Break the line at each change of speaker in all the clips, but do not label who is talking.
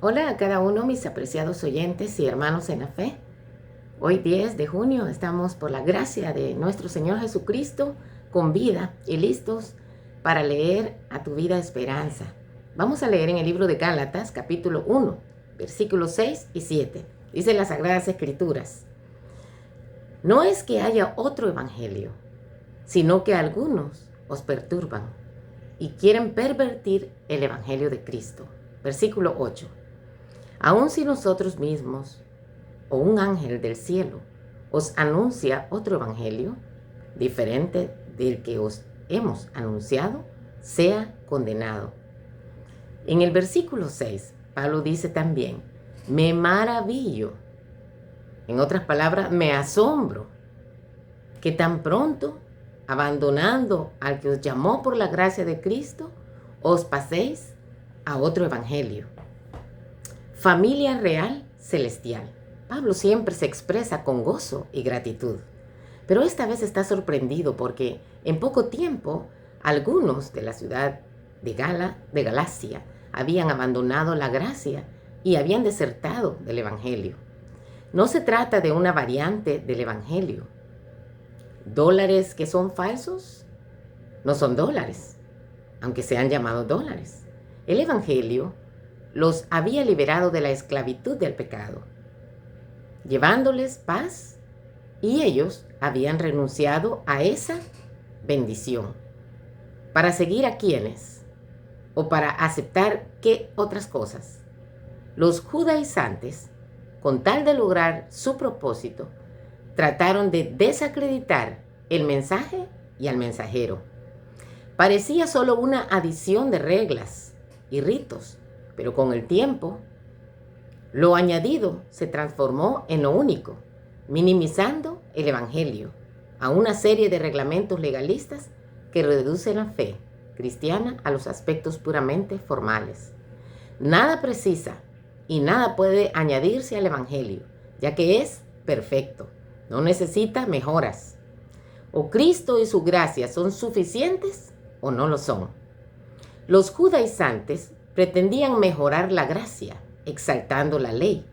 Hola a cada uno, mis apreciados oyentes y hermanos en la fe. Hoy 10 de junio estamos por la gracia de nuestro Señor Jesucristo con vida y listos para leer a tu vida esperanza. Vamos a leer en el libro de Gálatas, capítulo 1, versículos 6 y 7. Dice las Sagradas Escrituras: no es que haya otro evangelio, sino que algunos os perturban y quieren pervertir el evangelio de Cristo. Versículo 8. Aun si nosotros mismos o un ángel del cielo os anuncia otro evangelio diferente del que os hemos anunciado, sea condenado. En el versículo 6, Pablo dice también: me maravillo, en otras palabras, me asombro, que tan pronto, abandonando al que os llamó por la gracia de Cristo, os paséis a otro evangelio. Familia real celestial. Pablo siempre se expresa con gozo y gratitud, pero esta vez está sorprendido porque en poco tiempo algunos de la ciudad de Galacia habían abandonado la gracia y habían desertado del evangelio. No se trata de una variante del evangelio. ¿Dólares que son falsos? No son dólares, aunque sean llamados dólares. El evangelio los había liberado de la esclavitud del pecado, llevándoles paz, y ellos habían renunciado a esa bendición. ¿Para seguir a quiénes? ¿O para aceptar qué otras cosas? Los judaizantes, con tal de lograr su propósito, trataron de desacreditar el mensaje y al mensajero. Parecía solo una adición de reglas y ritos, pero con el tiempo, lo añadido se transformó en lo único, minimizando el evangelio a una serie de reglamentos legalistas que reducen la fe cristiana a los aspectos puramente formales. Nada precisa y nada puede añadirse al evangelio, ya que es perfecto, no necesita mejoras. O Cristo y su gracia son suficientes o no lo son. Los judaizantes pretendían mejorar la gracia, exaltando la ley,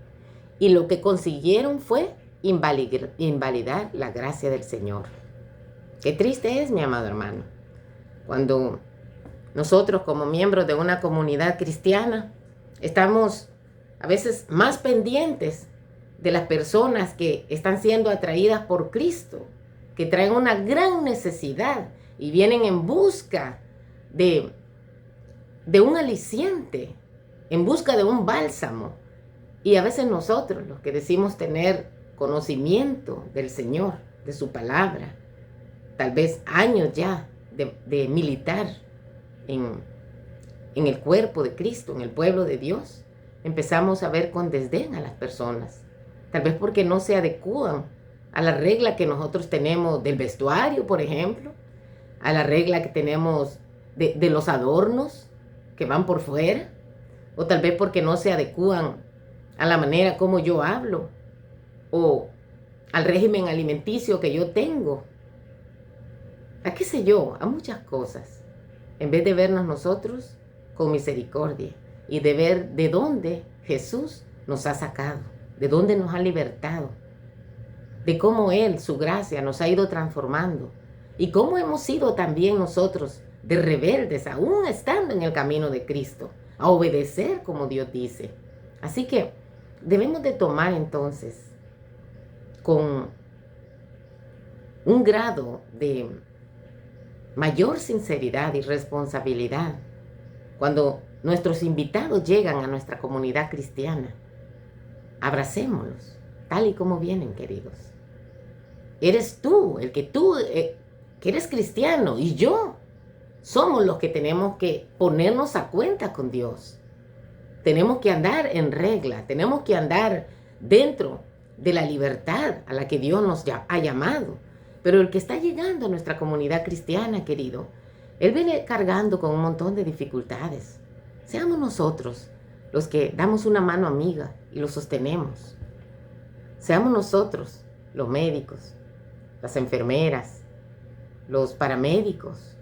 y lo que consiguieron fue invalidar la gracia del Señor. Qué triste es, mi amado hermano, cuando nosotros como miembros de una comunidad cristiana estamos a veces más pendientes de las personas que están siendo atraídas por Cristo, que traen una gran necesidad y vienen en busca de un aliciente, en busca de un bálsamo. Y a veces nosotros, los que decimos tener conocimiento del Señor, de su palabra, tal vez años ya de militar en el cuerpo de Cristo, en el pueblo de Dios, empezamos a ver con desdén a las personas, tal vez porque no se adecúan a la regla que nosotros tenemos del vestuario, por ejemplo, a la regla que tenemos de los adornos que van por fuera, o tal vez porque no se adecúan a la manera como yo hablo, o al régimen alimenticio que yo tengo, a qué sé yo, a muchas cosas, en vez de vernos nosotros con misericordia y de ver de dónde Jesús nos ha sacado, de dónde nos ha libertado, de cómo Él, su gracia, nos ha ido transformando y cómo hemos sido también nosotros de rebeldes, aún estando en el camino de Cristo, a obedecer como Dios dice. Así que debemos de tomar entonces con un grado de mayor sinceridad y responsabilidad cuando nuestros invitados llegan a nuestra comunidad cristiana. Abracémoslos tal y como vienen, queridos. Eres tú, que eres cristiano, y yo somos los que tenemos que ponernos a cuenta con Dios. Tenemos que andar en regla, tenemos que andar dentro de la libertad a la que Dios nos ha llamado. Pero el que está llegando a nuestra comunidad cristiana, querido, él viene cargando con un montón de dificultades. Seamos nosotros los que damos una mano amiga y lo sostenemos. Seamos nosotros, los médicos, las enfermeras, los paramédicos.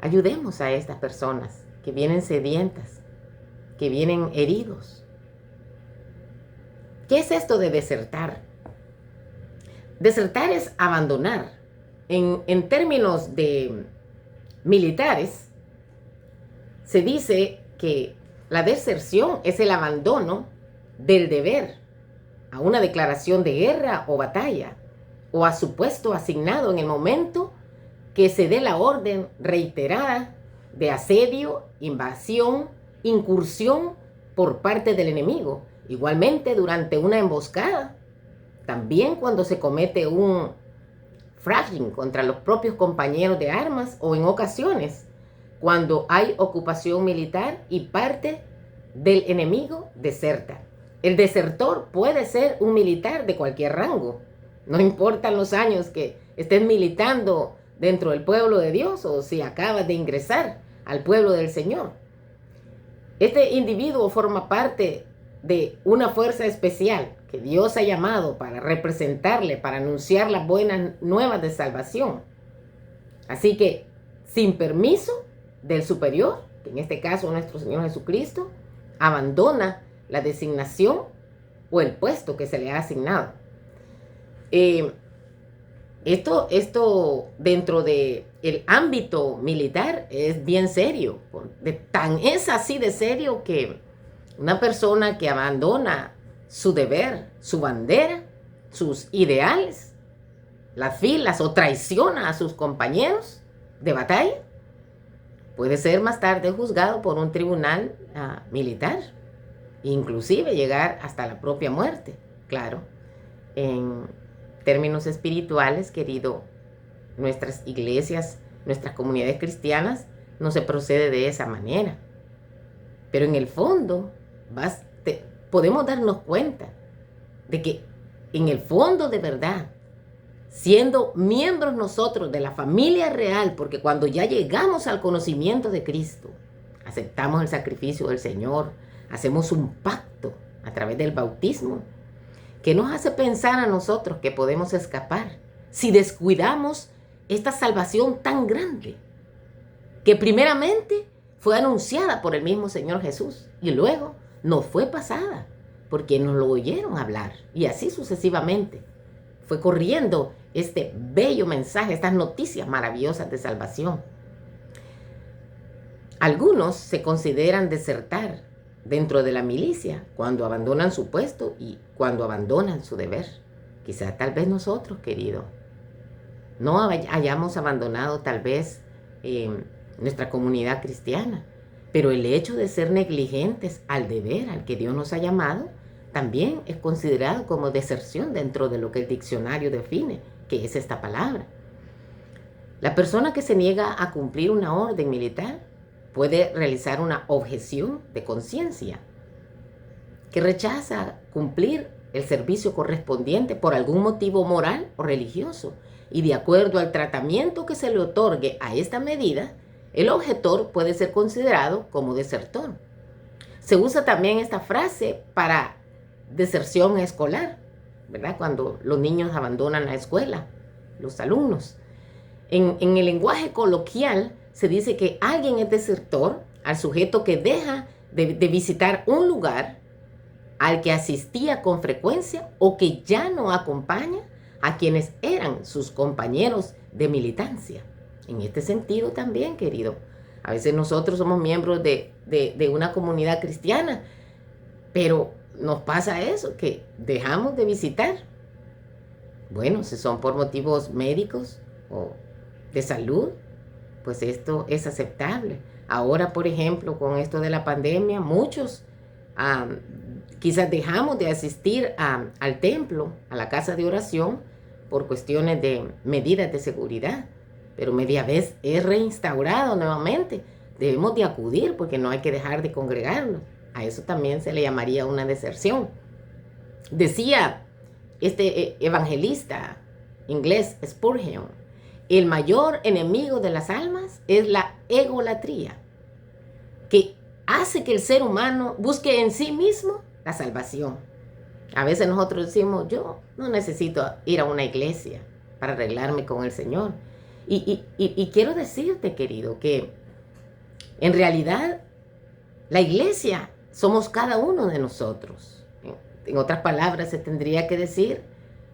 Ayudemos a estas personas que vienen sedientas que vienen heridos. ¿Qué es esto de desertar? Desertar es abandonar. En términos de militares, se dice que la deserción es el abandono del deber a una declaración de guerra o batalla, o a su puesto asignado en el momento que se dé la orden reiterada de asedio, invasión, incursión por parte del enemigo. Igualmente durante una emboscada, también cuando se comete un fracking contra los propios compañeros de armas, o en ocasiones cuando hay ocupación militar y parte del enemigo deserta. El desertor puede ser un militar de cualquier rango. No importan los años que estés militando dentro del pueblo de Dios o si acabas de ingresar al pueblo del Señor. Este individuo forma parte de una fuerza especial que Dios ha llamado para representarle, para anunciar las buenas nuevas de salvación. Así que, sin permiso del superior, que en este caso nuestro Señor Jesucristo, abandona la designación o el puesto que se le ha asignado. Esto dentro del ámbito militar es bien serio. Es así de serio que una persona que abandona su deber, su bandera, sus ideales, las filas, o traiciona a sus compañeros de batalla, puede ser más tarde juzgado por un tribunal militar, inclusive llegar hasta la propia muerte. Claro, en términos espirituales, querido, nuestras iglesias, nuestras comunidades cristianas, no se procede de esa manera. Pero en el fondo, podemos darnos cuenta de que en el fondo de verdad, siendo miembros nosotros de la familia real, porque cuando ya llegamos al conocimiento de Cristo, aceptamos el sacrificio del Señor, hacemos un pacto a través del bautismo, que nos hace pensar a nosotros que podemos escapar si descuidamos esta salvación tan grande, que primeramente fue anunciada por el mismo Señor Jesús y luego nos fue pasada porque nos lo oyeron hablar, y así sucesivamente fue corriendo este bello mensaje, estas noticias maravillosas de salvación. Algunos se consideran desertar dentro de la milicia cuando abandonan su puesto y cuando abandonan su deber. Quizá tal vez nosotros, querido, no hayamos abandonado tal vez nuestra comunidad cristiana, pero el hecho de ser negligentes al deber al que Dios nos ha llamado también es considerado como deserción dentro de lo que el diccionario define, que es esta palabra. La persona que se niega a cumplir una orden militar puede realizar una objeción de conciencia, que rechaza cumplir el servicio correspondiente por algún motivo moral o religioso, y de acuerdo al tratamiento que se le otorgue a esta medida, el objetor puede ser considerado como desertor. Se usa también esta frase para deserción escolar, ¿verdad? Cuando los niños abandonan la escuela, los alumnos. En el lenguaje coloquial se dice que alguien es desertor al sujeto que deja de visitar un lugar al que asistía con frecuencia o que ya no acompaña a quienes eran sus compañeros de militancia. En este sentido también, querido, a veces nosotros somos miembros de una comunidad cristiana, pero nos pasa eso, que dejamos de visitar. Bueno, si son por motivos médicos o de salud, pues esto es aceptable. Ahora, por ejemplo, con esto de la pandemia, muchos quizás dejamos de asistir al templo, a la casa de oración, por cuestiones de medidas de seguridad. Pero media vez es reinstaurado nuevamente. Debemos de acudir porque no hay que dejar de congregarnos. A eso también se le llamaría una deserción. Decía este evangelista inglés Spurgeon, el mayor enemigo de las almas es la egolatría, que hace que el ser humano busque en sí mismo la salvación. A veces nosotros decimos, yo no necesito ir a una iglesia para arreglarme con el Señor. Y quiero decirte, querido, que en realidad la iglesia somos cada uno de nosotros. En otras palabras, se tendría que decir,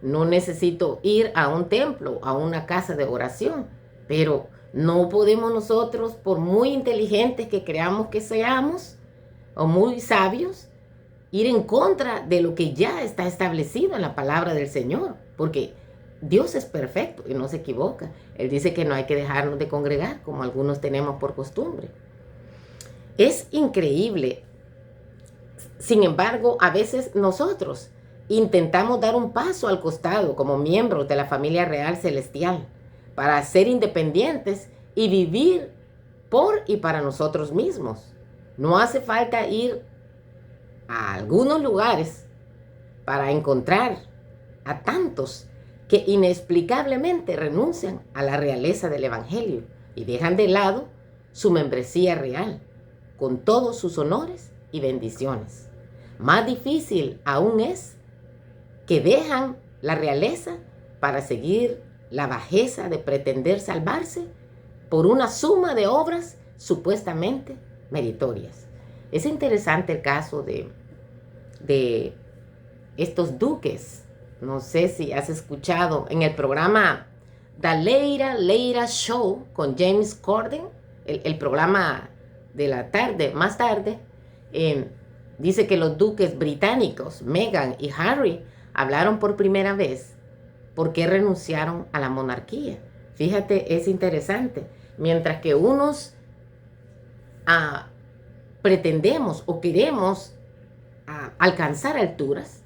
no necesito ir a un templo, a una casa de oración, pero no podemos nosotros, por muy inteligentes que creamos que seamos, o muy sabios, ir en contra de lo que ya está establecido en la palabra del Señor, porque Dios es perfecto y no se equivoca. Él dice que no hay que dejarnos de congregar, como algunos tenemos por costumbre. Es increíble. Sin embargo, a veces nosotros intentamos dar un paso al costado como miembros de la familia real celestial para ser independientes y vivir por y para nosotros mismos. No hace falta ir a algunos lugares para encontrar a tantos que inexplicablemente renuncian a la realeza del Evangelio y dejan de lado su membresía real, con todos sus honores y bendiciones. Más difícil aún es que dejan la realeza para seguir la bajeza de pretender salvarse por una suma de obras supuestamente meritorias. Es interesante el caso de estos duques. No sé si has escuchado en el programa The Leira Show con James Corden, el programa de la tarde, más tarde, dice que los duques británicos, Meghan y Harry, hablaron por primera vez por qué renunciaron a la monarquía. Fíjate, es interesante. Mientras que unos pretendemos o queremos alcanzar alturas,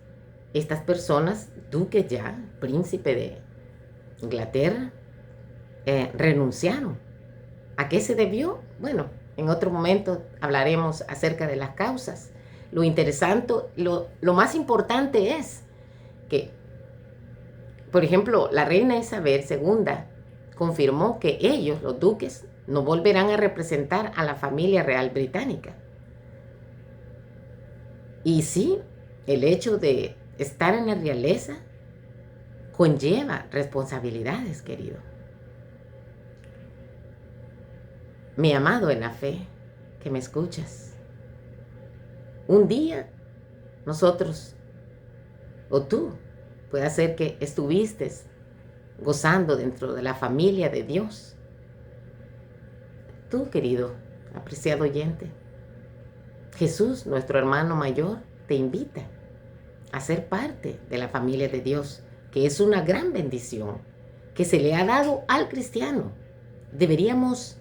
estas personas, duques ya, príncipe de Inglaterra, renunciaron. ¿A qué se debió? Bueno, en otro momento hablaremos acerca de las causas. Lo interesante, lo más importante es que, por ejemplo, la reina Isabel II confirmó que ellos, los duques, no volverán a representar a la familia real británica. Y sí, el hecho de estar en la realeza conlleva responsabilidades, querido. Mi amado en la fe, que me escuchas, un día nosotros o tú puede ser que estuviste gozando dentro de la familia de Dios. Tú, querido, apreciado oyente, Jesús, nuestro hermano mayor, te invita a ser parte de la familia de Dios, que es una gran bendición que se le ha dado al cristiano. Deberíamos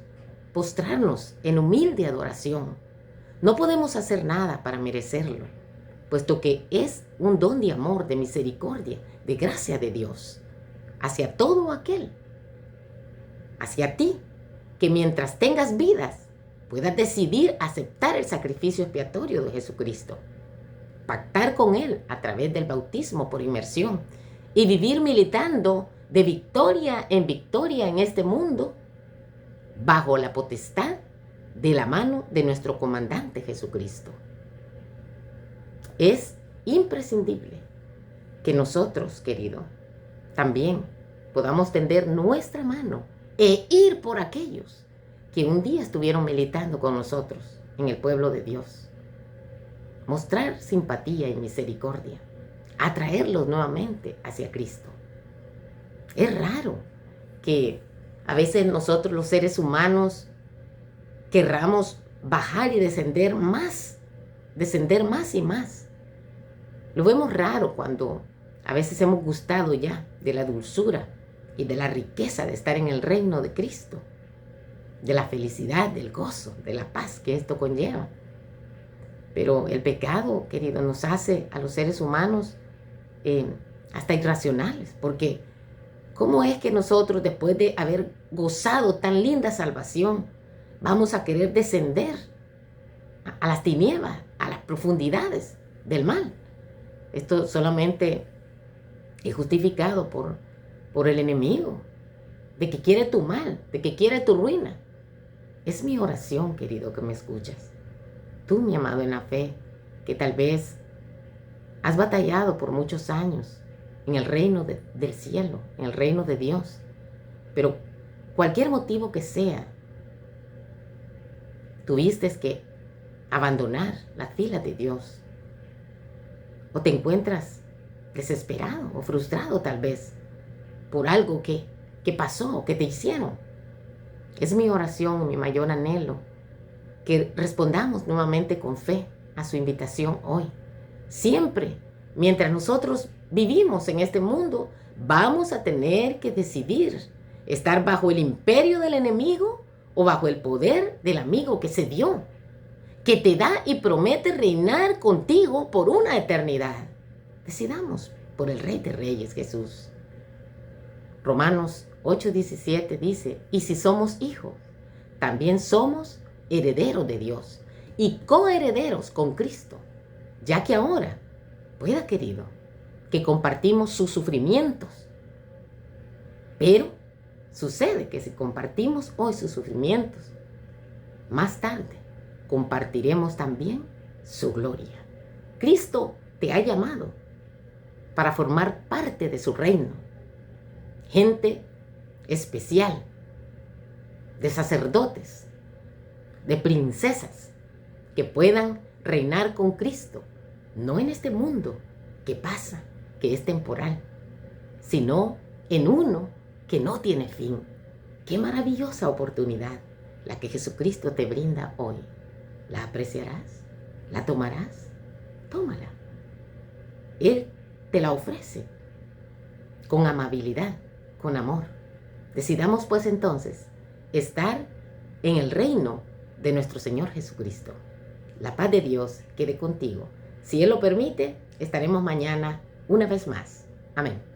postrarnos en humilde adoración. No podemos hacer nada para merecerlo, puesto que es un don de amor, de misericordia, de gracia de Dios, hacia todo aquel, hacia ti, que mientras tengas vidas, puedas decidir aceptar el sacrificio expiatorio de Jesucristo, pactar con Él a través del bautismo por inmersión y vivir militando de victoria en este mundo, bajo la potestad de la mano de nuestro comandante Jesucristo. Es imprescindible que nosotros, querido, también podamos tender nuestra mano e ir por aquellos que un día estuvieron militando con nosotros en el pueblo de Dios. Mostrar simpatía y misericordia, atraerlos nuevamente hacia Cristo. Es raro que a veces nosotros los seres humanos querramos bajar y descender más y más. Lo vemos raro cuando a veces hemos gustado ya de la dulzura y de la riqueza de estar en el reino de Cristo, de la felicidad, del gozo, de la paz que esto conlleva. Pero el pecado, querido, nos hace a los seres humanos hasta irracionales, porque ¿cómo es que nosotros, después de haber gozado tan linda salvación, vamos a querer descender a las tinieblas, a las profundidades del mal? Esto solamente es justificado por el enemigo, de que quiere tu mal, de que quiere tu ruina. Es mi oración, querido, que me escuchas. Tú, mi amado en la fe, que tal vez has batallado por muchos años en el reino del cielo, en el reino de Dios, pero cualquier motivo que sea, tuviste que abandonar las filas de Dios. O te encuentras desesperado o frustrado tal vez por algo que pasó, que te hicieron. Es mi oración, mi mayor anhelo, que respondamos nuevamente con fe a su invitación hoy. Siempre, mientras nosotros vivimos en este mundo, vamos a tener que decidir estar bajo el imperio del enemigo o bajo el poder del amigo que se dio, que te da y promete reinar contigo por una eternidad. Decidamos por el Rey de Reyes, Jesús. Romanos 8:17 dice, y si somos hijos, también somos herederos de Dios y coherederos con Cristo, ya que ahora, pueda querido, que compartimos sus sufrimientos. Pero sucede que si compartimos hoy sus sufrimientos, más tarde compartiremos también su gloria. Cristo te ha llamado para formar parte de su reino. Gente especial, de sacerdotes, de princesas, que puedan reinar con Cristo, no en este mundo que pasa, que es temporal, sino en uno que no tiene fin. Qué maravillosa oportunidad la que Jesucristo te brinda hoy. ¿La apreciarás? ¿La tomarás? Tómala. Él te la ofrece con amabilidad, con amor. Decidamos pues entonces estar en el reino de nuestro Señor Jesucristo. La paz de Dios quede contigo. Si Él lo permite, estaremos mañana una vez más. Amén.